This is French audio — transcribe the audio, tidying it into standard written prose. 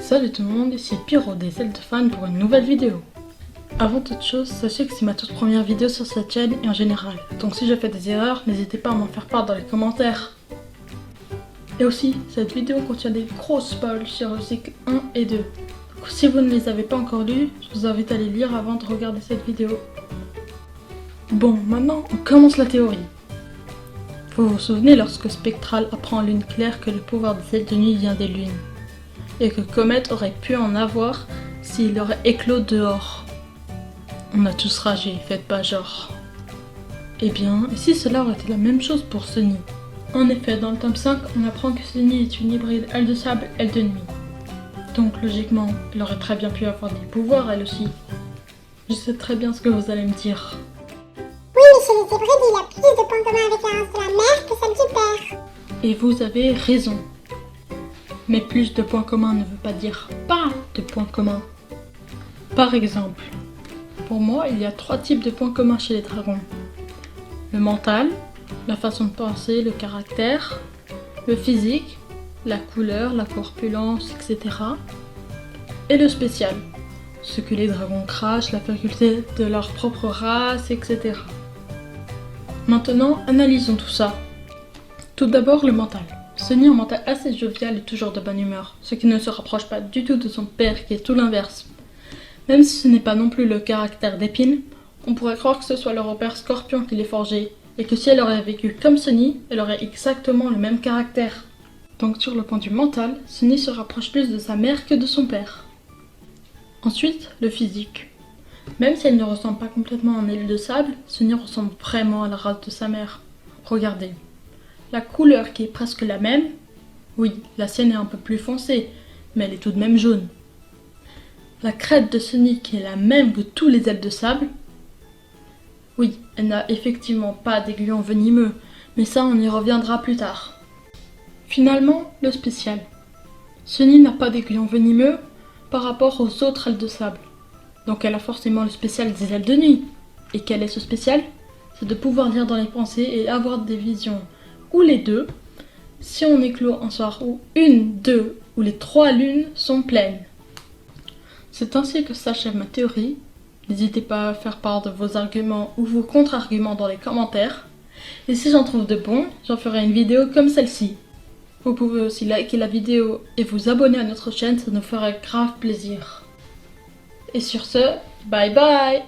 Salut tout le monde, ici Pyro des Zelda Fans pour une nouvelle vidéo. Avant toute chose, sachez que c'est ma toute première vidéo sur cette chaîne et en général. Donc si je fais des erreurs, n'hésitez pas à m'en faire part dans les commentaires. Et aussi, cette vidéo contient des gros spoils sur le cycle 1 et 2. Donc si vous ne les avez pas encore lus, je vous invite à les lire avant de regarder cette vidéo. Bon, maintenant on commence la théorie. Vous vous souvenez lorsque Spectral apprend à Lune Claire que le pouvoir des ailes de nuit vient des lunes et que Comet aurait pu en avoir s'il aurait éclos dehors. On a tous ragé, faites pas genre. Eh bien, et si cela aurait été la même chose pour Sunny? En effet, dans le tome 5, on apprend que Sunny est une hybride aile de sable, aile de nuit. Donc logiquement, elle aurait très bien pu avoir des pouvoirs elle aussi. Je sais très bien ce que vous allez me dire. Oui, mais chez les hybrides, il y a plus de points communs avec la race de la mère que celle du père. Et vous avez raison. Mais plus de points communs ne veut pas dire pas de points communs. Par exemple, pour moi, il y a 3 types de points communs chez les dragons. Le mental, la façon de penser, le caractère, le physique, la couleur, la corpulence, etc. Et le spécial, ce que les dragons crachent, la faculté de leur propre race, etc. Maintenant, analysons tout ça. Tout d'abord, le mental. Sunny a un mental assez jovial et toujours de bonne humeur, ce qui ne se rapproche pas du tout de son père qui est tout l'inverse. Même si ce n'est pas non plus le caractère d'Épine, on pourrait croire que ce soit le repère Scorpion qui l'ait forgé, et que si elle aurait vécu comme Sunny, elle aurait exactement le même caractère. Donc sur le point du mental, Sunny se rapproche plus de sa mère que de son père. Ensuite, le physique. Même si elle ne ressemble pas complètement en aile de sable, Sunny ressemble vraiment à la race de sa mère. Regardez. La couleur qui est presque la même, oui, la sienne est un peu plus foncée, mais elle est tout de même jaune. La crête de Sunny qui est la même que tous les ailes de sable, oui, elle n'a effectivement pas d'aiguillon venimeux, mais ça on y reviendra plus tard. Finalement, le spécial. Sunny n'a pas d'aiguillon venimeux par rapport aux autres ailes de sable, donc elle a forcément le spécial des ailes de nuit. Et quel est ce spécial? C'est de pouvoir lire dans les pensées et avoir des visions ou les deux, si on éclot un soir où 1, 2 ou les 3 lunes sont pleines. C'est ainsi que s'achève ma théorie. N'hésitez pas à faire part de vos arguments ou vos contre-arguments dans les commentaires. Et si j'en trouve de bons, j'en ferai une vidéo comme celle-ci. Vous pouvez aussi liker la vidéo et vous abonner à notre chaîne, ça nous ferait grave plaisir. Et sur ce, bye bye!